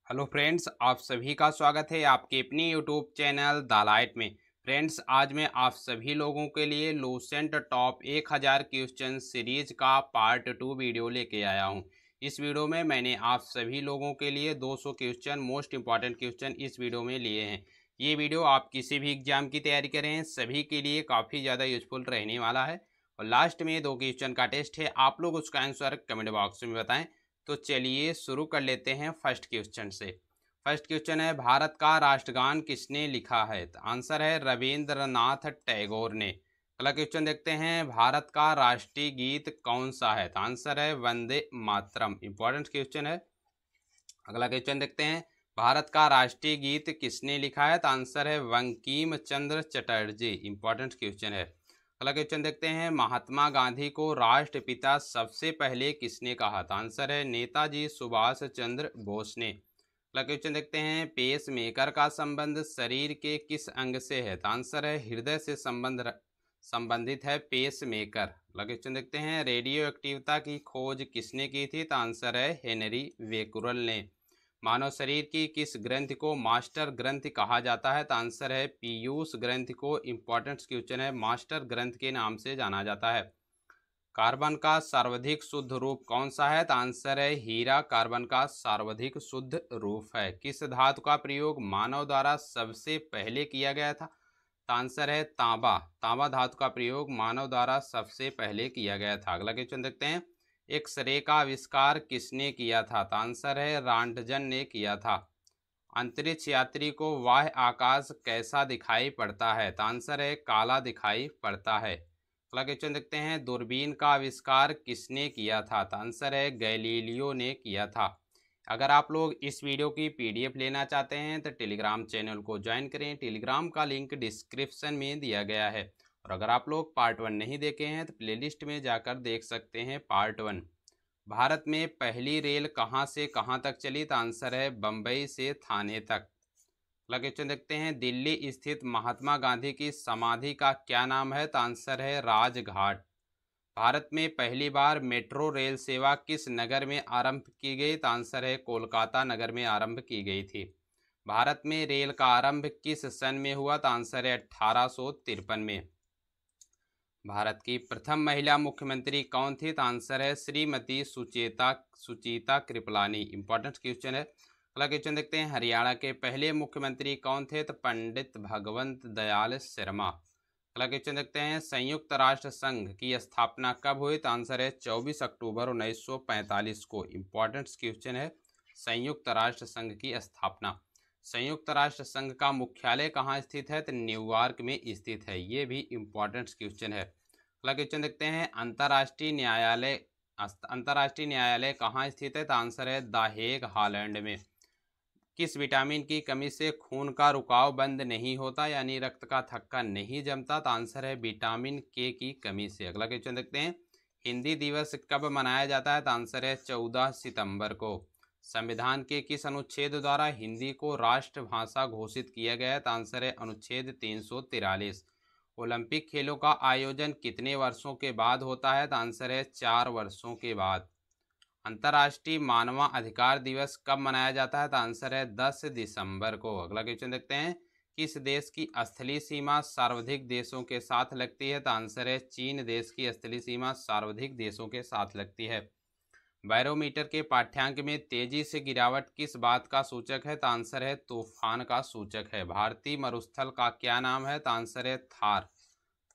Hello friends, आप सभी का स्वागत है आपके अपनी यूट्यूब चैनल द लाइट में। फ्रेंड्स, आज मैं आप सभी लोगों के लिए लूसेंट टॉप 1000 क्वेश्चन सीरीज का पार्ट 2 वीडियो लेके आया हूं। इस वीडियो में मैंने आप सभी लोगों के लिए 200 क्वेश्चन मोस्ट इंपॉर्टेंट क्वेश्चन इस वीडियो में लिए हैं। ये वीडियो आप किसी भी एग्जाम की तैयारी करें सभी के लिए काफ़ी ज़्यादा यूजफुल रहने वाला है। और लास्ट में 2 क्वेश्चन का टेस्ट है, आप लोग उसका आंसर कमेंट बॉक्स में बताएं। तो चलिए शुरू कर लेते हैं फर्स्ट क्वेश्चन से। फर्स्ट क्वेश्चन है, भारत का राष्ट्रगान किसने लिखा है? तो आंसर है रविंद्रनाथ टैगोर ने। अगला क्वेश्चन देखते हैं, भारत का राष्ट्रीय गीत कौन सा है? तो आंसर है वंदे मातरम। इंपॉर्टेंट क्वेश्चन है। अगला क्वेश्चन देखते हैं, भारत का राष्ट्रीय गीत किसने लिखा है? तो आंसर है बंकिम चंद्र चटर्जी। इंपॉर्टेंट क्वेश्चन है। अगला क्वेश्चन देखते हैं, महात्मा गांधी को राष्ट्रपिता सबसे पहले किसने कहा? तो आंसर है नेताजी सुभाष चंद्र बोस ने। अगला क्वेश्चन देखते हैं, पेस मेकर का संबंध शरीर के किस अंग से है? तो आंसर है हृदय से संबंधित है पेस मेकर। अगला क्वेश्चन देखते हैं, रेडियो एक्टिविटी की खोज किसने की थी? तो आंसर है हेनरी बेकुरल ने। मानव शरीर की किस ग्रंथि को मास्टर ग्रंथि कहा जाता है? तो आंसर है पीयूष ग्रंथि को। इंपॉर्टेंट क्वेश्चन है, मास्टर ग्रंथ के नाम से जाना जाता है। कार्बन का सर्वाधिक शुद्ध रूप कौन सा है? तो आंसर है हीरा कार्बन का सर्वाधिक शुद्ध रूप है। किस धातु का प्रयोग मानव द्वारा सबसे पहले किया गया था? तो आंसर है तांबा। तांबा धातु का प्रयोग मानव द्वारा सबसे पहले किया गया था। अगला क्वेश्चन देखते हैं, एक्सरे का आविष्कार किसने किया था? तो आंसर है रॉन्टजन ने किया था। अंतरिक्ष यात्री को बाह्य आकाश कैसा दिखाई पड़ता है? तो आंसर है काला दिखाई पड़ता है। अगला क्वेश्चन देखते हैं, दूरबीन का आविष्कार किसने किया था? तो आंसर है गैलीलियो ने किया था। अगर आप लोग इस वीडियो की पीडीएफ लेना चाहते हैं तो टेलीग्राम चैनल को ज्वाइन करें। टेलीग्राम का लिंक डिस्क्रिप्शन में दिया गया है। और अगर आप लोग पार्ट 1 नहीं देखे हैं तो प्लेलिस्ट में जाकर देख सकते हैं पार्ट 1। भारत में पहली रेल कहां से कहां तक चली? तो आंसर है बम्बई से थाने तक। अगला क्वेश्चन देखते हैं, दिल्ली स्थित महात्मा गांधी की समाधि का क्या नाम है? तो आंसर है राजघाट। भारत में पहली बार मेट्रो रेल सेवा किस नगर में आरंभ की गई? तो आंसर है कोलकाता नगर में आरंभ की गई थी। भारत में रेल का आरंभ किस सन में हुआ? तो आंसर है 1853 में। भारत की प्रथम महिला मुख्यमंत्री कौन थी? तो आंसर है श्रीमती सुचेता कृपलानी। इंपॉर्टेंट क्वेश्चन है। अगला क्वेश्चन देखते हैं, हरियाणा के पहले मुख्यमंत्री कौन थे? तो पंडित भगवंत दयाल शर्मा। अगला क्वेश्चन देखते हैं, संयुक्त राष्ट्र संघ की स्थापना कब हुई? तो आंसर है 24 अक्टूबर 1945 को। इंपॉर्टेंट क्वेश्चन है, संयुक्त राष्ट्र संघ की स्थापना। संयुक्त राष्ट्र संघ का मुख्यालय कहाँ स्थित है? तो न्यूयॉर्क में स्थित है। ये भी इंपॉर्टेंट क्वेश्चन है। अगला क्वेश्चन देखते हैं, अंतर्राष्ट्रीय न्यायालय कहाँ स्थित है? तो आंसर है द हेग हॉलैंड में। किस विटामिन की कमी से खून का रुकाव बंद नहीं होता, यानी रक्त का थक्का नहीं जमता? तो आंसर है विटामिन के की कमी से। अगला क्वेश्चन देखते हैं, हिंदी दिवस कब मनाया जाता है? तो आंसर है 14 सितंबर को। संविधान के किस अनुच्छेद द्वारा हिंदी को राष्ट्रभाषा घोषित किया गया है? तो आंसर है अनुच्छेद 343। ओलंपिक खेलों का आयोजन कितने वर्षों के बाद होता है? तो आंसर है 4 वर्षों के बाद। अंतर्राष्ट्रीय मानवाधिकार दिवस कब मनाया जाता है? तो आंसर है 10 दिसंबर को। अगला क्वेश्चन देखते हैं, किस देश की स्थलीय सीमा सर्वाधिक देशों के साथ लगती है? तो आंसर है चीन देश की स्थलीय सीमा सर्वाधिक देशों के साथ लगती है। बैरोमीटर के पाठ्यांक में तेजी से गिरावट किस बात का सूचक है? तो आंसर है तूफान का सूचक है। भारतीय मरुस्थल का क्या नाम है? तो आंसर है थार।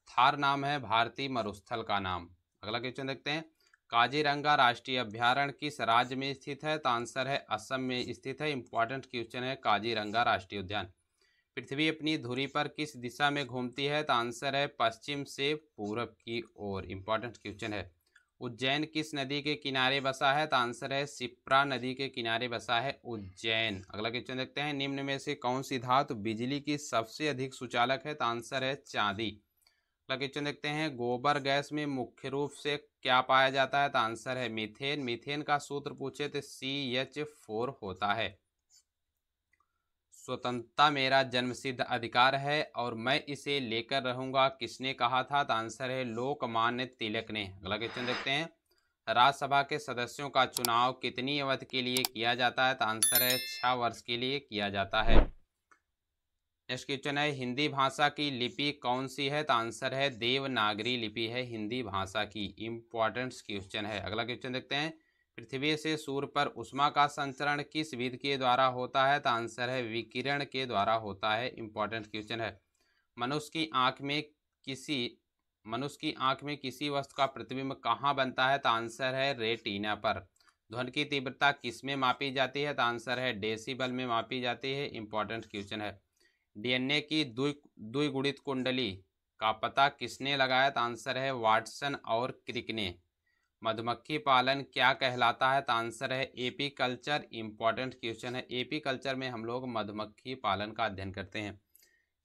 थार नाम है भारतीय मरुस्थल का नाम। अगला क्वेश्चन देखते हैं, काजीरंगा राष्ट्रीय अभ्यारण्य किस राज्य में स्थित है? तो आंसर है असम में स्थित है। इंपॉर्टेंट क्वेश्चन है, काजीरंगा राष्ट्रीय उद्यान। पृथ्वी अपनी धुरी पर किस दिशा में घूमती है? तो आंसर है पश्चिम से पूरब की ओर। इंपॉर्टेंट क्वेश्चन है, उज्जैन किस नदी के किनारे बसा है? तो आंसर है शिप्रा नदी के किनारे बसा है उज्जैन। अगला क्वेश्चन देखते हैं, निम्न में से कौन सी धातु बिजली की सबसे अधिक सुचालक है? तो आंसर है चांदी। अगला क्वेश्चन देखते हैं, गोबर गैस में मुख्य रूप से क्या पाया जाता है? तो आंसर है मीथेन। मीथेन का सूत्र पूछे तो CH4 होता है। स्वतंत्रता मेरा जन्मसिद्ध अधिकार है और मैं इसे लेकर रहूंगा, किसने कहा था? तो आंसर है लोकमान्य तिलक ने। अगला क्वेश्चन देखते हैं, राज्यसभा के सदस्यों का चुनाव कितनी अवधि के लिए किया जाता है? तो आंसर है 6 वर्ष के लिए किया जाता है। नेक्स्ट क्वेश्चन है, हिंदी भाषा की लिपि कौन सी है? तो आंसर है देवनागरी लिपि है हिंदी भाषा की। इंपॉर्टेंट क्वेश्चन है। अगला क्वेश्चन देखते हैं, पृथ्वी से सूर्य पर उष्मा का संचरण किस विधि के द्वारा होता है? तो आंसर है विकिरण के द्वारा होता है। इंपॉर्टेंट क्वेश्चन है, मनुष्य की आंख में किसी मनुष्य की आंख में किसी वस्तु का प्रतिबिंब कहाँ बनता है? तो आंसर है रेटिना पर। ध्वनि की तीव्रता किस में मापी जाती है? तो आंसर है डेसिबल में मापी जाती है। इंपॉर्टेंट क्वेश्चन है, डीएनए की द्विगुणित कुंडली का पता किसने लगाया? तो आंसर है वाटसन और क्रिक ने। मधुमक्खी पालन क्या कहलाता है? तो आंसर है एपी कल्चर। इंपॉर्टेंट क्वेश्चन है, एपी कल्चर में हम लोग मधुमक्खी पालन का अध्ययन करते हैं।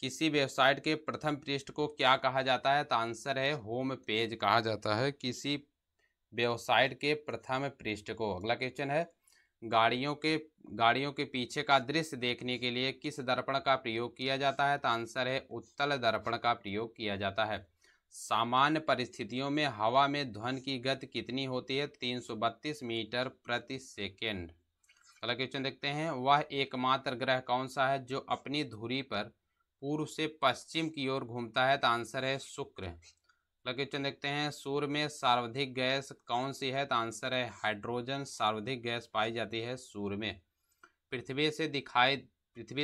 किसी वेबसाइट के प्रथम पृष्ठ को क्या कहा जाता है? तो आंसर है होम पेज कहा जाता है किसी वेबसाइट के प्रथम पृष्ठ को। अगला क्वेश्चन है, गाड़ियों के पीछे का दृश्य देखने के लिए किस दर्पण का प्रयोग किया जाता है? तो आंसर है उत्तल दर्पण का प्रयोग किया जाता है। सामान्य परिस्थितियों में हवा में ध्वनि की गति कितनी होती है? 332 मीटर प्रति सेकेंड। अगला क्वेश्चन देखते हैं, वह एकमात्र ग्रह कौन सा है जो अपनी धुरी पर पूर्व से पश्चिम की ओर घूमता है? तो आंसर है शुक्र। अगला क्वेश्चन देखते हैं, सूर्य में सर्वाधिक गैस कौन सी है? तो आंसर है हाइड्रोजन सर्वाधिक गैस पाई जाती है सूर्य में। पृथ्वी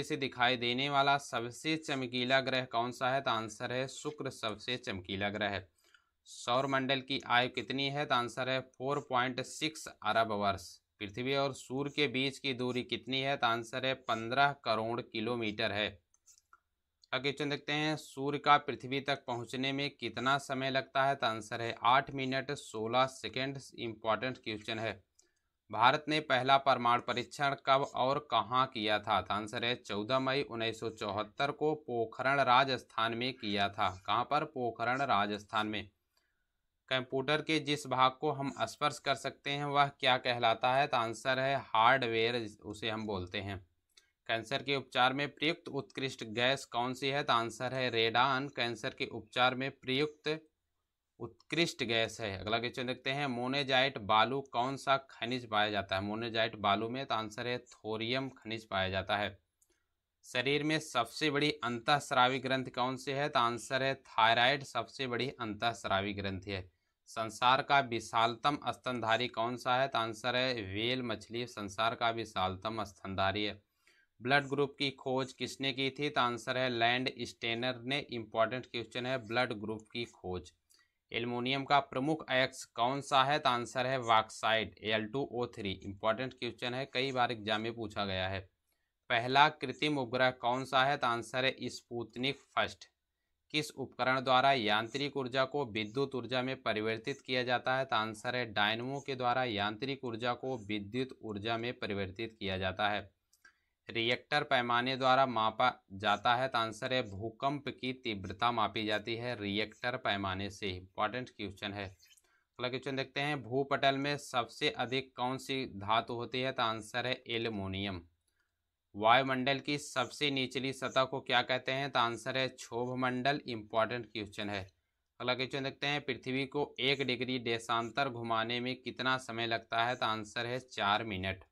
से दिखाई देने वाला सबसे चमकीला ग्रह कौन सा है? तो आंसर है शुक्र सबसे चमकीला ग्रह है। सौर मंडल की आयु कितनी है? तो आंसर है 4.6 अरब वर्ष। पृथ्वी और सूर्य के बीच की दूरी कितनी है? तो आंसर है 15 करोड़ किलोमीटर है। क्वेश्चन देखते हैं, सूर्य का पृथ्वी तक पहुंचने में कितना समय लगता है? तो आंसर है 8 मिनट 16 सेकेंड। इंपॉर्टेंट क्वेश्चन है, भारत ने पहला परमाणु परीक्षण कब और कहां किया था? तो आंसर है 14 मई 1974 को पोखरण राजस्थान में किया था। कहां पर? पोखरण राजस्थान में। कंप्यूटर के जिस भाग को हम स्पर्श कर सकते हैं वह क्या कहलाता है? तो आंसर है हार्डवेयर, उसे हम बोलते हैं। कैंसर के उपचार में प्रयुक्त उत्कृष्ट गैस कौन सी है? तो आंसर है रेडान कैंसर के उपचार में प्रयुक्त उत्कृष्ट गैस है। अगला क्वेश्चन देखते हैं, मोनेजाइट बालू कौन सा खनिज पाया जाता है? मोनेजाइट बालू में तो आंसर है थोरियम खनिज पाया जाता है। शरीर में सबसे बड़ी अंतःस्रावी ग्रंथि कौन सी है? तो आंसर है थायराइड सबसे बड़ी अंतःस्रावी ग्रंथि है। संसार का विशालतम स्तनधारी कौन सा है? तो आंसर है व्हेल मछली संसार का विशालतम स्तनधारी है। ब्लड ग्रुप की खोज किसने की थी? तो आंसर है लैंड स्टेनर ने। इंपॉर्टेंट क्वेश्चन है, ब्लड ग्रुप की खोज। एल्युमिनियम का प्रमुख अयस्क कौन सा है? तो आंसर है बॉक्साइट Al2O3। इंपॉर्टेंट क्वेश्चन है, कई बार एग्जाम में पूछा गया है। पहला कृत्रिम उपग्रह कौन सा है? तो आंसर है स्पुतनिक फर्स्ट। किस उपकरण द्वारा यांत्रिक ऊर्जा को विद्युत ऊर्जा में परिवर्तित किया जाता है? तो आंसर है डायनमो के द्वारा यांत्रिक ऊर्जा को विद्युत ऊर्जा में परिवर्तित किया जाता है। रिएक्टर पैमाने द्वारा मापा जाता है? तो आंसर है भूकंप की तीव्रता मापी जाती है रिएक्टर पैमाने से। इंपॉर्टेंट क्वेश्चन है। अगला क्वेश्चन देखते हैं, भूपटल में सबसे अधिक कौन सी धातु होती है? तो आंसर है एल्युमिनियम। वायुमंडल की सबसे निचली सतह को क्या कहते हैं? तो आंसर है क्षोभ मंडल। इंपॉर्टेंट क्वेश्चन है। अगला क्वेश्चन देखते हैं, पृथ्वी को 1 डिग्री देशांतर घुमाने में कितना समय लगता है? तो आंसर है 4 मिनट।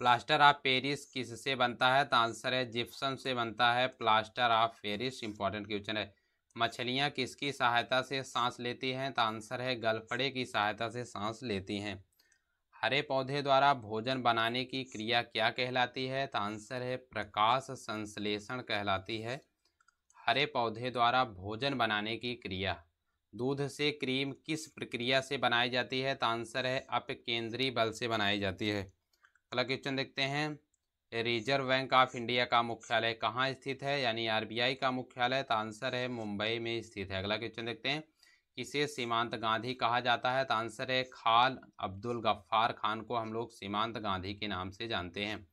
प्लास्टर ऑफ पेरिस किससे बनता है? तो आंसर है जिप्सम से बनता है plaster of Paris. Important question है, मछलियां किसकी सहायता से सांस लेती हैं? तो आंसर है गलफड़े की सहायता से सांस लेती हैं। हरे पौधे द्वारा भोजन बनाने की क्रिया क्या कहलाती है? तो आंसर है प्रकाश संश्लेषण कहलाती है हरे पौधे द्वारा भोजन बनाने की क्रिया। दूध से क्रीम किस प्रक्रिया से बनाई जाती है? तो आंसर है अपकेंद्री बल से बनाई जाती है। अगला क्वेश्चन देखते हैं, रिजर्व बैंक ऑफ इंडिया का मुख्यालय कहाँ स्थित है? यानी आरबीआई का मुख्यालय। तो आंसर है मुंबई में स्थित है। अगला क्वेश्चन देखते हैं, किसे सीमांत गांधी कहा जाता है? तो आंसर है खान अब्दुल गफ्फार खान को हम लोग सीमांत गांधी के नाम से जानते हैं।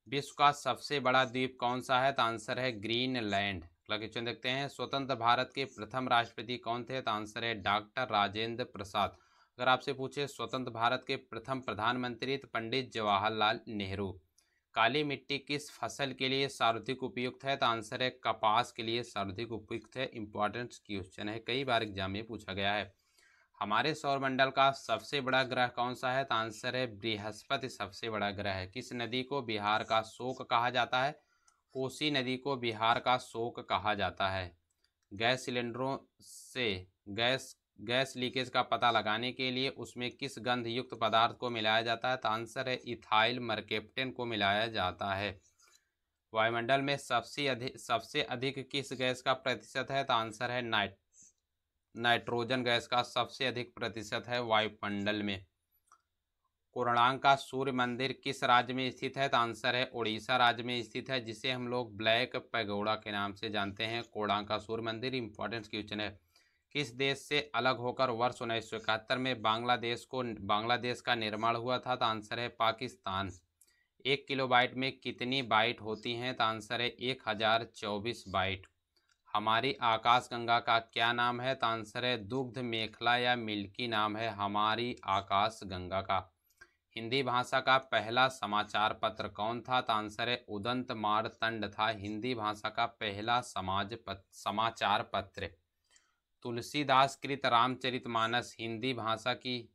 विश्व का सबसे बड़ा द्वीप कौन सा है? तो आंसर है ग्रीनलैंड। अगला क्वेश्चन देखते हैं, स्वतंत्र भारत के प्रथम राष्ट्रपति कौन थे? तो आंसर है डॉक्टर राजेंद्र प्रसाद। अगर आपसे पूछे स्वतंत्र भारत के प्रथम प्रधानमंत्री तो पंडित जवाहरलाल नेहरू। काली मिट्टी किस फसल के लिए सर्वाधिक उपयुक्त है? तो आंसर है कपास के लिए सर्वाधिक उपयुक्त है। इंपॉर्टेंट क्वेश्चन है, कई बार एग्जाम में पूछा गया है। हमारे सौरमंडल का सबसे बड़ा ग्रह कौन सा है? तो आंसर है बृहस्पति सबसे बड़ा ग्रह है। किस नदी को बिहार का शोक कहा जाता है? कोसी नदी को बिहार का शोक कहा जाता है। गैस सिलेंडरों से गैस लीकेज का पता लगाने के लिए उसमें किस गंध युक्त पदार्थ को मिलाया जाता है? तो आंसर है इथाइल मरकेप्टेन को मिलाया जाता है। वायुमंडल में सबसे अधिक किस गैस का प्रतिशत है? तो आंसर है नाइट्रोजन गैस का सबसे अधिक प्रतिशत है वायुमंडल में। कोणार्क का सूर्य मंदिर किस राज्य में स्थित है? तो आंसर है उड़ीसा राज्य में स्थित है, जिसे हम लोग ब्लैक पैगोडा के नाम से जानते हैं। कोणार्क का सूर्य मंदिर इंपॉर्टेंट क्वेश्चन है। किस देश से अलग होकर वर्ष 1971 में बांग्लादेश का निर्माण हुआ था? तो आंसर है पाकिस्तान। 1 किलोबाइट में कितनी बाइट होती हैं? तो आंसर है 1024 बाइट। हमारी आकाशगंगा का क्या नाम है? तो आंसर है दुग्ध मेखला या मिल्की नाम है हमारी आकाशगंगा का। हिंदी भाषा का पहला समाचार पत्र कौन था? तो आंसर है उदंत मार्तंड था हिंदी भाषा का पहला समाचार पत्र। तुलसीदास कृत रामचरितमानस हिंदी भाषा की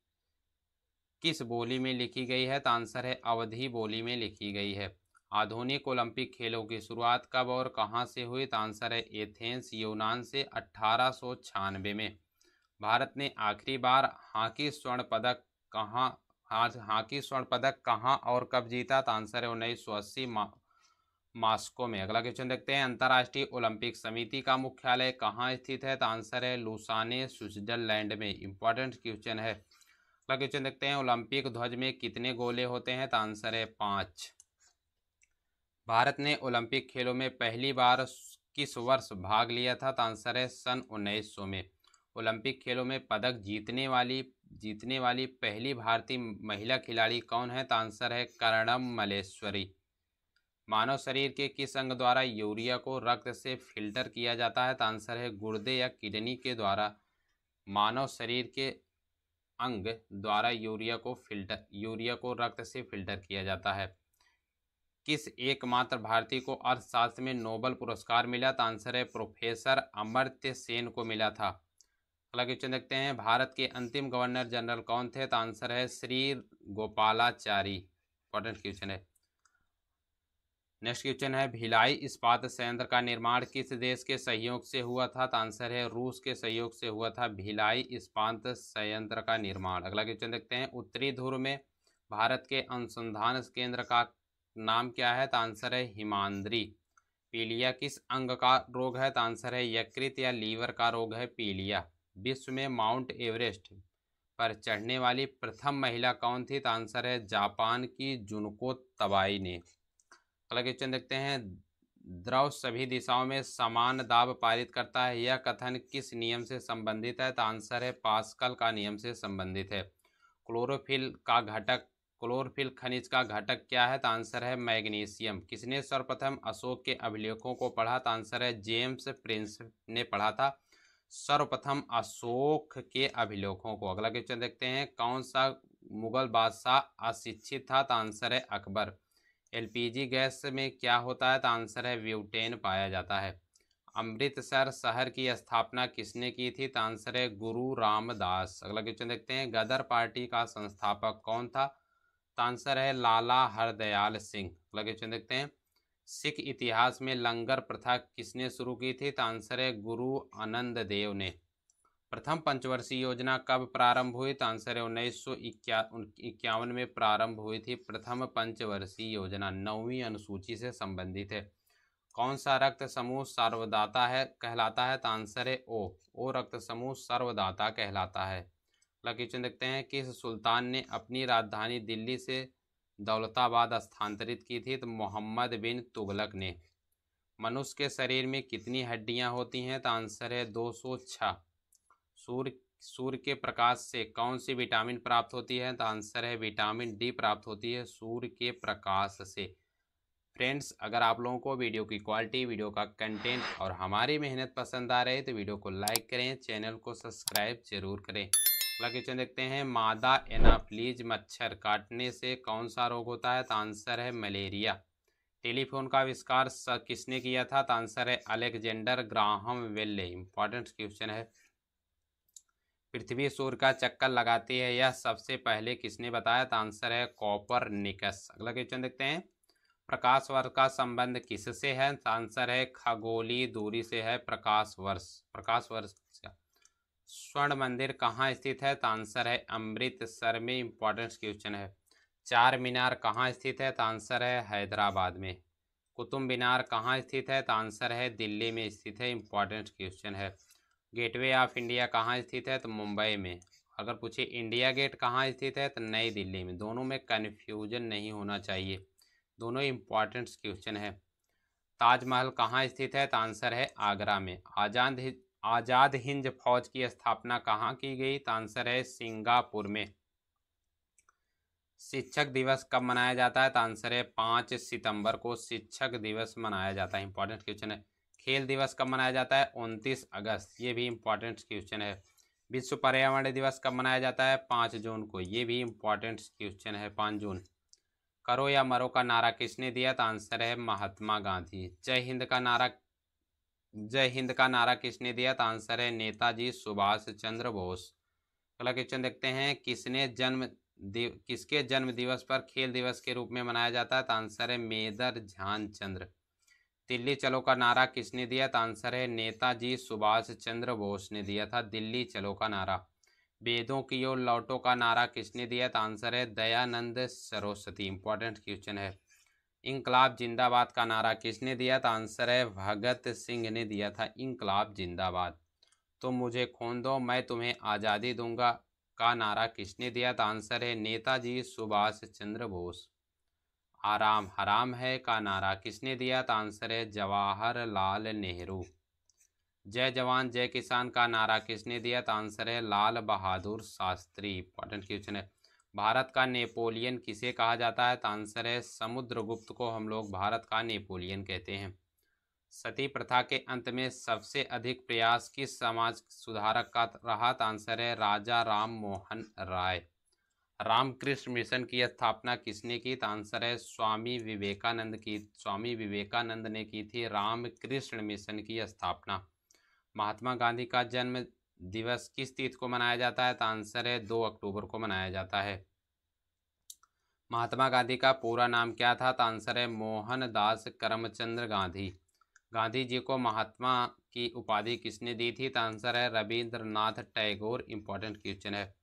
किस बोली में लिखी गई है? तो आंसर है अवधी बोली में लिखी गई है। आधुनिक ओलंपिक खेलों की शुरुआत कब और कहां से हुई? तो आंसर है एथेंस यूनान से 1896 में। भारत ने आखिरी बार हॉकी स्वर्ण पदक कहां और कब जीता? तो आंसर है 1980 मॉस्को में। अगला क्वेश्चन देखते हैं, अंतर्राष्ट्रीय ओलंपिक समिति का मुख्यालय कहाँ स्थित है? तो आंसर है लुसाने स्विट्जरलैंड में। इंपॉर्टेंट क्वेश्चन है। अगला क्वेश्चन देखते हैं, ओलंपिक ध्वज में कितने गोले होते हैं? तो आंसर है 5। भारत ने ओलंपिक खेलों में पहली बार किस वर्ष भाग लिया था? तो आंसर है सन 1900 में। ओलंपिक खेलों में पदक जीतने वाली पहली भारतीय महिला खिलाड़ी कौन है? तो आंसर है कर्णम मल्लेश्वरी। मानव शरीर के किस अंग द्वारा यूरिया को रक्त से फिल्टर किया जाता है? तो आंसर है गुर्दे या किडनी के द्वारा। मानव शरीर के अंग द्वारा यूरिया को रक्त से फिल्टर किया जाता है। किस एकमात्र भारतीय को अर्थशास्त्र में नोबेल पुरस्कार मिला? तो आंसर है प्रोफेसर अमर्त्य सेन को मिला था। अगला क्वेश्चन देखते हैं, भारत के अंतिम गवर्नर जनरल कौन थे? तो आंसर है श्री गोपालाचारी। इंपॉर्टेंट क्वेश्चन है। नेक्स्ट क्वेश्चन है, भिलाई इस्पात संयंत्र का निर्माण किस देश के सहयोग से हुआ था? तो आंसर है रूस के सहयोग से हुआ था भिलाई इस्पात संयंत्र का निर्माण। अगला क्वेश्चन देखते हैं, उत्तरी ध्रुव में भारत के अनुसंधान केंद्र का नाम क्या है? तो आंसर है हिमाद्री। पीलिया किस अंग का रोग है? तो आंसर है यकृत या लीवर का रोग है पीलिया। विश्व में माउंट एवरेस्ट पर चढ़ने वाली प्रथम महिला कौन थी? तो आंसर है जापान की जुनको तबाई ने। अगला क्वेश्चन देखते हैं, द्रव सभी दिशाओं में समान दाब पारित करता है, यह कथन किस नियम से संबंधित है? तो आंसर है पास्कल का नियम से संबंधित है। क्लोरोफिल खनिज का घटक क्या है? तो आंसर है मैग्नीशियम। किसने सर्वप्रथम अशोक के अभिलेखों को पढ़ा? तो आंसर है जेम्स प्रिंस ने पढ़ा था सर्वप्रथम अशोक के अभिलेखों को। अगला क्वेश्चन देखते हैं, कौन सा मुगल बादशाह अशिक्षित था? तो आंसर है अकबर। एलपीजी गैस में क्या होता है? तो आंसर है ब्यूटेन पाया जाता है। अमृतसर शहर की स्थापना किसने की थी? तो आंसर है गुरु रामदास। अगला क्वेश्चन देखते हैं, गदर पार्टी का संस्थापक कौन था? तो आंसर है लाला हरदयाल सिंह। अगला क्वेश्चन देखते हैं, सिख इतिहास में लंगर प्रथा किसने शुरू की थी? तो आंसर है गुरु आनंद देव ने। प्रथम पंचवर्षीय योजना कब प्रारंभ हुई? तो आंसर है 1951 में प्रारंभ हुई थी प्रथम पंचवर्षीय योजना। 9वीं अनुसूची से संबंधित है। कौन सा रक्त समूह सर्वदाता कहलाता है? तो आंसर है ओ रक्त समूह सर्वदाता कहलाता है। अगला क्वेश्चन देखते हैं, किस सुल्तान ने अपनी राजधानी दिल्ली से दौलताबाद स्थानांतरित की थी? तो मोहम्मद बिन तुगलक ने। मनुष्य के शरीर में कितनी हड्डियां होती हैं? तो आंसर है 206। सूर्य के प्रकाश से कौन सी विटामिन प्राप्त होती है? तो आंसर है विटामिन डी प्राप्त होती है सूर्य के प्रकाश से। फ्रेंड्स, अगर आप लोगों को वीडियो की क्वालिटी, वीडियो का कंटेंट और हमारी मेहनत पसंद आ रही है तो वीडियो को लाइक करें, चैनल को सब्सक्राइब जरूर करें। अगला क्वेश्चन देखते हैं, मादा एनाफ्लीज मच्छर काटने से कौन सा रोग होता है? तो आंसर है मलेरिया। टेलीफोन का आविष्कार किसने किया था? तो आंसर है Alexander Graham Bell. Important question है। पृथ्वी सूर्य का चक्कर लगाती है, यह सबसे पहले किसने बताया? तो आंसर है कोपरनिकस। अगला क्वेश्चन देखते हैं, प्रकाश वर्ष का संबंध किससे है? तो आंसर है खगोलीय दूरी से है प्रकाश वर्ष। प्रकाश वर्ष का स्वर्ण मंदिर कहाँ स्थित है? तो आंसर है अमृतसर में। इंपॉर्टेंट क्वेश्चन है। चार मीनार कहाँ स्थित है? तो आंसर है हैदराबाद में। कुतुब मीनार कहाँ स्थित है? तो आंसर है दिल्ली में स्थित है। इंपॉर्टेंट क्वेश्चन है। गेटवे ऑफ इंडिया कहाँ स्थित है? तो मुंबई में। अगर पूछे इंडिया गेट कहाँ स्थित है? तो नई दिल्ली में। दोनों में कन्फ्यूजन नहीं होना चाहिए, दोनों इंपॉर्टेंट क्वेश्चन है। ताजमहल कहाँ स्थित है? तो आंसर है आगरा में। आज़ाद हिंद फौज की स्थापना कहाँ की गई? तो आंसर है सिंगापुर में। शिक्षक दिवस कब मनाया जाता है? तो आंसर है 5 सितंबर को शिक्षक दिवस मनाया जाता है। इंपॉर्टेंट क्वेश्चन है। खेल दिवस कब मनाया जाता है? 29 अगस्त। ये भी इंपॉर्टेंट क्वेश्चन है। विश्व पर्यावरण दिवस कब मनाया जाता है? 5 जून को। ये भी इंपॉर्टेंट क्वेश्चन है, 5 जून। करो या मरो का नारा किसने दिया? तो आंसर है महात्मा गांधी। जय हिंद का नारा किसने दिया? तो आंसर है नेताजी सुभाष चंद्र बोस। अगला क्वेश्चन देखते हैं, किसके जन्म दिवस पर खेल दिवस के रूप में मनाया जाता है? तो आंसर है मेजर ध्यानचंद्र। दिल्ली चलो का नारा किसने दिया? तो आंसर है नेताजी सुभाष चंद्र बोस ने दिया था दिल्ली चलो का नारा। वेदों की ओर लौटो का नारा किसने दिया? तो आंसर है दयानंद सरस्वती। इंपॉर्टेंट क्वेश्चन है। इंकलाब जिंदाबाद का नारा किसने दिया? तो आंसर है भगत सिंह ने दिया था इंकलाब जिंदाबाद। तुम मुझे खून दो मैं तुम्हें आज़ादी दूंगा का नारा किसने दिया? तो आंसर है नेताजी सुभाष चंद्र बोस। आराम हराम है का नारा किसने दिया? तो आंसर है जवाहरलाल नेहरू। जय जवान जय किसान का नारा किसने दिया? तो आंसर है लाल बहादुर शास्त्री। इंपॉर्टेंट क्वेश्चन है। भारत का नेपोलियन किसे कहा जाता है? तो आंसर है समुद्रगुप्त को हम लोग भारत का नेपोलियन कहते हैं। सती प्रथा के अंत में सबसे अधिक प्रयास किस समाज सुधारक का रहा? तो आंसर है राजा राम मोहन राय। रामकृष्ण मिशन की स्थापना किसने की? तो आंसर है स्वामी विवेकानंद ने की थी रामकृष्ण मिशन की स्थापना। महात्मा गांधी का जन्म दिवस किस तिथि को मनाया जाता है? तो आंसर है 2 अक्टूबर को मनाया जाता है। महात्मा गांधी का पूरा नाम क्या था? तो आंसर है मोहनदास करमचंद गांधी। गांधी जी को महात्मा की उपाधि किसने दी थी? तो आंसर है रविंद्रनाथ टैगोर। इंपॉर्टेंट क्वेश्चन है।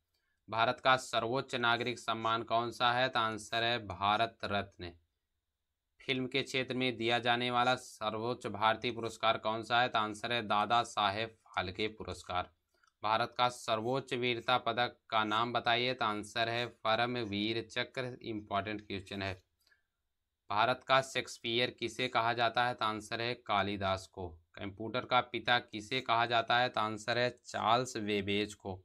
भारत का सर्वोच्च नागरिक सम्मान कौन सा है? तो आंसर है भारत रत्न। फिल्म के क्षेत्र में दिया जाने वाला सर्वोच्च भारतीय पुरस्कार कौन सा है? तो आंसर है दादा साहेब फाल्के पुरस्कार। भारत का सर्वोच्च वीरता पदक का नाम बताइए? तो आंसर है परमवीर चक्र। इंपॉर्टेंट क्वेश्चन है। भारत का शेक्सपियर किसे कहा जाता है? तो आंसर है कालिदास को। कंप्यूटर का पिता किसे कहा जाता है? तो आंसर है चार्ल्स बेबेज को।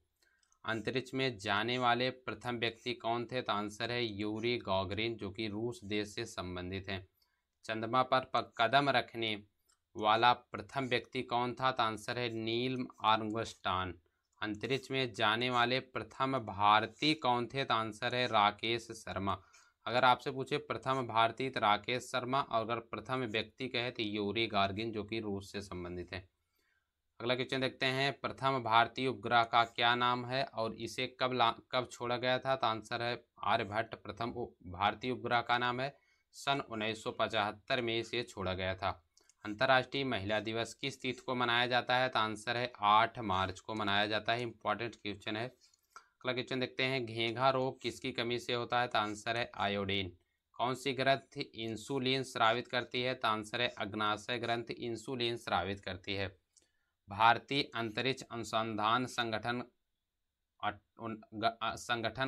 अंतरिक्ष में जाने वाले प्रथम व्यक्ति कौन थे? तो आंसर है यूरी गॉगरिन, जो कि रूस देश से संबंधित हैं। चंद्रमा पर कदम रखने वाला प्रथम व्यक्ति कौन था? तो आंसर है नील आर्मस्ट्रांग। अंतरिक्ष में जाने वाले प्रथम भारतीय कौन थे? तो आंसर है राकेश शर्मा। अगर आपसे पूछे प्रथम भारतीय तो राकेश शर्मा, और अगर प्रथम व्यक्ति कहे तो यूरी गार्गिन, जो कि रूस से संबंधित है। अगला क्वेश्चन देखते हैं, प्रथम भारतीय उपग्रह का क्या नाम है और इसे कब छोड़ा गया था? तो आंसर है आर्यभट्ट। प्रथम भारतीय उपग्रह का नाम है, सन 1975 में इसे छोड़ा गया था। अंतर्राष्ट्रीय महिला दिवस किस तिथि को मनाया जाता है? तो आंसर है 8 मार्च को मनाया जाता है। इंपॉर्टेंट क्वेश्चन है। अगला क्वेश्चन देखते हैं, घेंघा रोग किसकी कमी से होता है? तो आंसर है आयोडीन। कौन सी ग्रंथि इंसुलिन स्रावित करती है? तो आंसर है अग्नाशय ग्रंथि इंसुलिन स्रावित करती है। भारतीय अंतरिक्ष अनुसंधान संगठन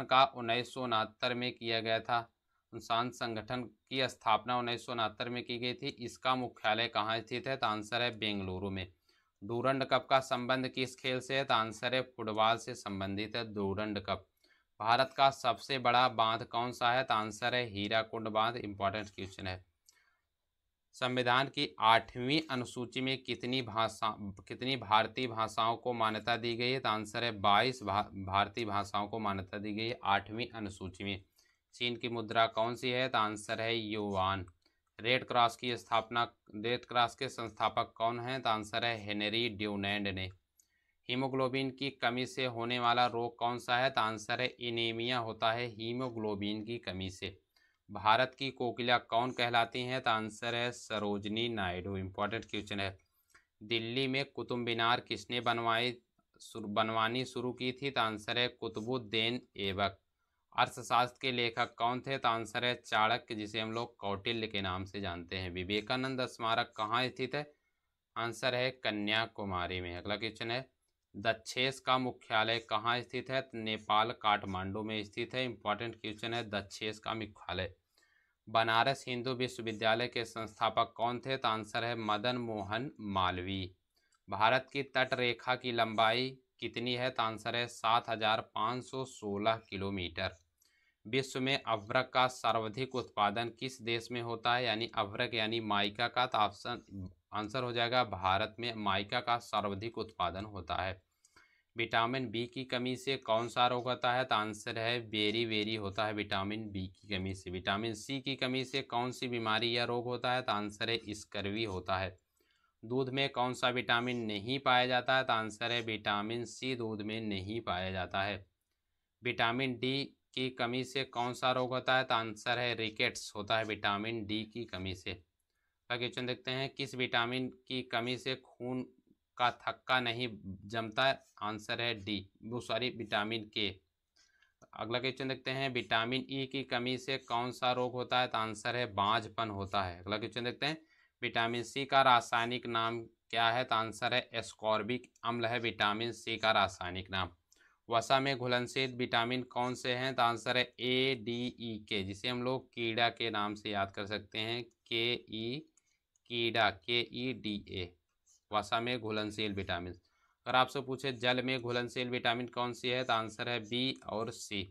का 1969 में किया गया था। अनुसंधान संगठन की स्थापना 1969 में की गई थी। इसका मुख्यालय कहाँ स्थित है? तो आंसर है बेंगलुरु में। डूरंड कप का संबंध किस खेल से है? तो आंसर है फुटबॉल से संबंधित है डूरंड कप। भारत का सबसे बड़ा बांध कौन सा है? तो आंसर है हीराकुंड बांध। इंपॉर्टेंट क्वेश्चन है। संविधान की 8वीं अनुसूची में कितनी भारतीय भाषाओं को मान्यता दी गई है? तो आंसर है 22 भारतीय भाषाओं को मान्यता दी गई है 8वीं अनुसूची में। चीन की मुद्रा कौन सी है? तो आंसर है युआन। रेड क्रॉस के संस्थापक कौन हैं? तो आंसर है हेनरी ड्यूनेंट ने। हीमोग्लोबिन की कमी से होने वाला रोग कौन सा है? तो आंसर है एनीमिया होता है हीमोग्लोबिन की कमी से। भारत की कोकिला कौन कहलाती हैं? तो आंसर है सरोजनी नायडू। इंपॉर्टेंट क्वेश्चन है। दिल्ली में कुतुब मीनार किसने बनवानी शुरू की थी? तो आंसर है कुतुबुद्दीन ऐबक। अर्थशास्त्र के लेखक कौन थे? तो आंसर है चाणक्य, जिसे हम लोग कौटिल्य के नाम से जानते हैं। विवेकानंद स्मारक कहाँ स्थित है? आंसर है कन्याकुमारी में। अगला क्वेश्चन है, दक्षेस का मुख्यालय कहाँ स्थित है? तो नेपाल काठमांडू में स्थित है। इंपॉर्टेंट क्वेश्चन है, दक्षेस का मुख्यालय। बनारस हिंदू विश्वविद्यालय के संस्थापक कौन थे? तो आंसर है मदन मोहन मालवीय। भारत की तट रेखा की लंबाई कितनी है? तो आंसर है 7516 किलोमीटर। विश्व में अभ्रक का सर्वाधिक उत्पादन किस देश में होता है? यानी अभ्रक यानी माइका का, तो ऑप्शन आंसर हो जाएगा भारत में माइका का सर्वाधिक उत्पादन होता है। विटामिन बी की कमी से कौन सा रोग होता है? तो आंसर है बेरी होता है विटामिन बी की कमी से। विटामिन सी की कमी से कौन सी बीमारी या रोग होता है? तो आंसर है स्कर्वी होता है। दूध में कौन सा विटामिन नहीं पाया जाता है? तो आंसर है विटामिन सी दूध में नहीं पाया जाता है। विटामिन डी की कमी से कौन सा रोग होता है? तो आंसर है रिकेट्स होता है विटामिन डी की कमी से। अगला क्वेश्चन देखते हैं, किस विटामिन की कमी से खून का थक्का नहीं जमता है? आंसर है डी, वो सॉरी विटामिन के। अगला क्वेश्चन देखते हैं, विटामिन ई की कमी से कौन सा रोग होता है? तो आंसर है बांझपन होता है। अगला क्वेश्चन देखते हैं, विटामिन सी का रासायनिक नाम क्या है? तो आंसर है एस्कॉर्बिक अम्ल है विटामिन सी का रासायनिक नाम। वसा में घुलनशील विटामिन कौन से हैं? तो आंसर है ए डी ई के, जिसे हम लोग कीड़ा के नाम से याद कर सकते हैं। के ई, कीड़ा, के ई डी ए, वसा में घुलनशील विटामिन। अगर आपसे पूछे जल में घुलनशील विटामिन कौन सी है? तो आंसर है बी और सी।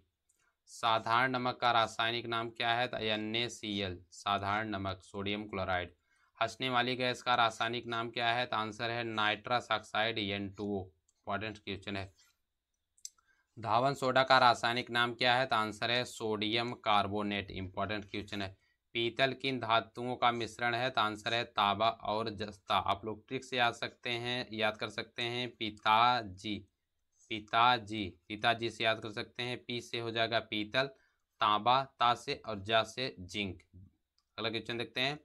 साधारण नमक का रासायनिक नाम क्या है? तो NaCl, साधारण नमक, सोडियम क्लोराइड। हंसने वाली गैस का रासायनिक नाम क्या है? तो आंसर है nitrous oxide N2O। Important question है। धावन सोडा का रासायनिक नाम क्या है? तो आंसर है सोडियम कार्बोनेट। इंपॉर्टेंट क्वेश्चन है। पीतल किन धातुओं का मिश्रण है? तो आंसर है तांबा और जस्ता। आप लोग ट्रिक से याद कर सकते हैं पिताजी, पिताजी से याद कर सकते हैं। पी से हो जाएगा पीतल, तांबा, ता से और जा से जिंक। अगला क्वेश्चन देखते हैं,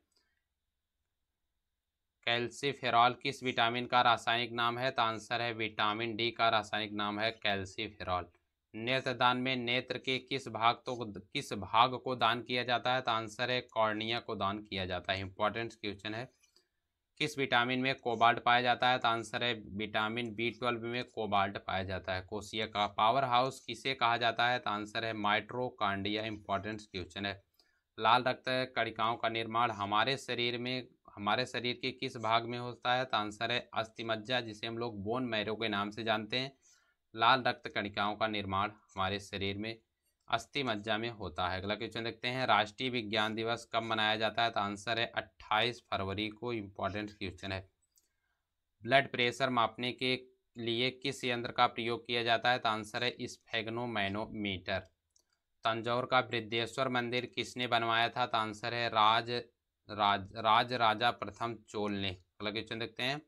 कैल्सीफेरॉल किस विटामिन का रासायनिक नाम है? तो आंसर है विटामिन डी का रासायनिक नाम है कैल्सीफेरॉल। नेत्रदान में नेत्र के किस भाग को दान किया जाता है? तो आंसर है कॉर्निया को दान किया जाता है। इंपॉर्टेंट क्वेश्चन है। किस विटामिन में कोबाल्ट पाया जाता है? तो आंसर है विटामिन B12 में कोबाल्ट पाया जाता है। कोशिका का पावर हाउस किसे कहा जाता है? तो आंसर है माइटोकॉन्ड्रिया। इंपॉर्टेंट क्वेश्चन है। लाल रक्त कणिकाओं का निर्माण हमारे शरीर के किस भाग में होता है? तो आंसर है अस्थिमज्जा, जिसे हम लोग बोन मैरो के नाम से जानते हैं। लाल रक्त कणिकाओं का निर्माण हमारे शरीर में अस्थि मज्जा में होता है। अगला क्वेश्चन देखते हैं, राष्ट्रीय विज्ञान दिवस कब मनाया जाता है? तो आंसर है 28 फरवरी को। इंपॉर्टेंट क्वेश्चन है। ब्लड प्रेशर मापने के लिए किस यंत्र का प्रयोग किया जाता है? तो आंसर है स्फेग्नोमैनोमीटर। तंजौर का बृहदेश्वर मंदिर किसने बनवाया था? तो आंसर है राजा प्रथम चोल ने। अगला क्वेश्चन देखते हैं,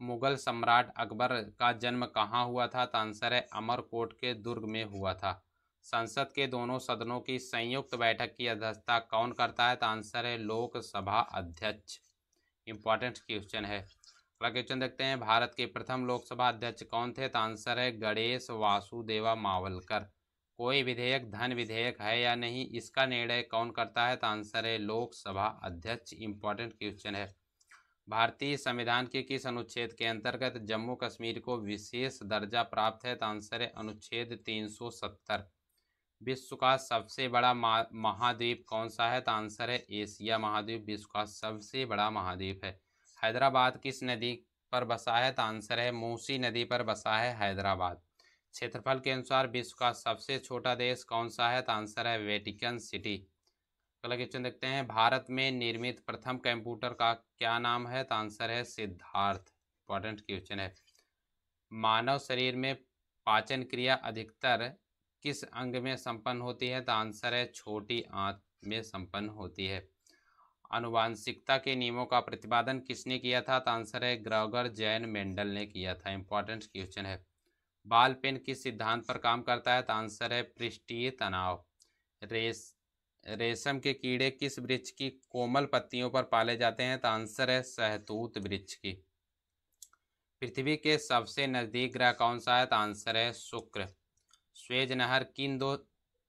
मुगल सम्राट अकबर का जन्म कहाँ हुआ था? तो आंसर है अमरकोट के दुर्ग में हुआ था। संसद के दोनों सदनों की संयुक्त बैठक की अध्यक्षता कौन करता है? तो आंसर है लोकसभा अध्यक्ष। इंपॉर्टेंट क्वेश्चन है। अगला क्वेश्चन देखते हैं, भारत के प्रथम लोकसभा अध्यक्ष कौन थे? तो आंसर है गणेश वासुदेवा मावलकर। कोई विधेयक धन विधेयक है या नहीं, इसका निर्णय कौन करता है? तो आंसर है लोकसभा अध्यक्ष। इंपॉर्टेंट क्वेश्चन है। भारतीय संविधान के किस अनुच्छेद के अंतर्गत जम्मू कश्मीर को विशेष दर्जा प्राप्त है? तो आंसर है अनुच्छेद 370। विश्व का सबसे बड़ा महाद्वीप कौन सा है? तो आंसर है एशिया महाद्वीप विश्व का सबसे बड़ा महाद्वीप है। हैदराबाद किस नदी पर बसा है? तो आंसर है मूसी नदी पर बसा है हैदराबाद। क्षेत्रफल के अनुसार विश्व का सबसे छोटा देश कौन सा है? तो आंसर है वेटिकन सिटी। अगला क्वेश्चन देखते हैं, भारत में निर्मित प्रथम कंप्यूटर का क्या नाम है? तो आंसर है सिद्धार्थ। इंपॉर्टेंट क्वेश्चन है। मानव शरीर में पाचन क्रिया अधिकतर किस अंग में संपन्न होती है? तो आंसर है छोटी आंत में संपन्न होती है। आनुवांशिकता के नियमों का प्रतिपादन किसने किया था? तो आंसर है ग्रेगर जैन मेंडल ने किया था। इंपॉर्टेंट क्वेश्चन है। बाल पेन किस सिद्धांत पर काम करता है? तो आंसर है पृष्ठीय तनाव। रेशम के कीड़े किस वृक्ष की कोमल पत्तियों पर पाले जाते हैं? तो आंसर है सहतूत वृक्ष की। पृथ्वी के सबसे नजदीक ग्रह कौन सा है? तो आंसर है शुक्र। स्वेज नहर किन दो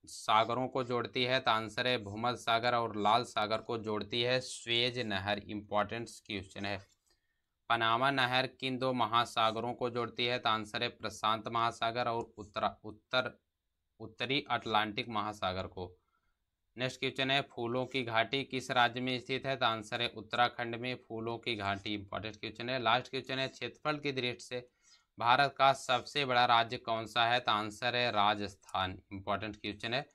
सागरों को जोड़ती है? तो आंसर है भूमध्य सागर और लाल सागर को जोड़ती है स्वेज नहर। इंपॉर्टेंट क्वेश्चन है। पनामा नहर किन दो महासागरों को जोड़ती है? तो आंसर है प्रशांत महासागर और उत्तरी अटलांटिक महासागर को। नेक्स्ट क्वेश्चन है फूलों की घाटी किस राज्य में स्थित है? तो आंसर है उत्तराखंड में फूलों की घाटी। इंपॉर्टेंट क्वेश्चन है। लास्ट क्वेश्चन है क्षेत्रफल की दृष्टि से भारत का सबसे बड़ा राज्य कौन सा है? तो आंसर है राजस्थान। इंपॉर्टेंट क्वेश्चन है।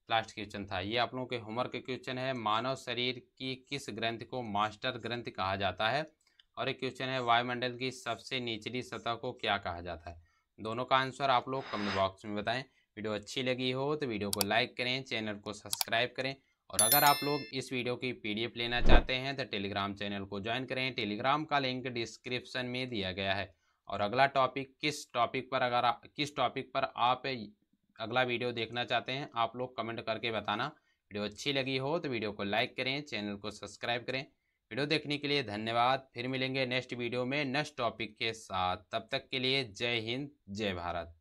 लास्ट क्वेश्चन था ये। आप लोगों के होमवर्क के क्वेश्चन है मानव शरीर की किस ग्रंथि को मास्टर ग्रंथि कहा जाता है? और एक क्वेश्चन है वायुमंडल की सबसे निचली सतह को क्या कहा जाता है? दोनों का आंसर आप लोग कमेंट बॉक्स में बताएं। वीडियो अच्छी लगी हो तो वीडियो को लाइक करें, चैनल को सब्सक्राइब करें। और अगर आप लोग इस वीडियो की पीडीएफ लेना चाहते हैं तो टेलीग्राम चैनल को ज्वाइन करें। टेलीग्राम का लिंक डिस्क्रिप्शन में दिया गया है। और अगला टॉपिक किस टॉपिक पर आप अगला वीडियो देखना चाहते हैं आप लोग कमेंट करके बताना। वीडियो अच्छी लगी हो तो वीडियो को लाइक करें, चैनल को सब्सक्राइब करें। वीडियो देखने के लिए धन्यवाद। फिर मिलेंगे नेक्स्ट वीडियो में नेक्स्ट टॉपिक के साथ। तब तक के लिए जय हिंद, जय भारत।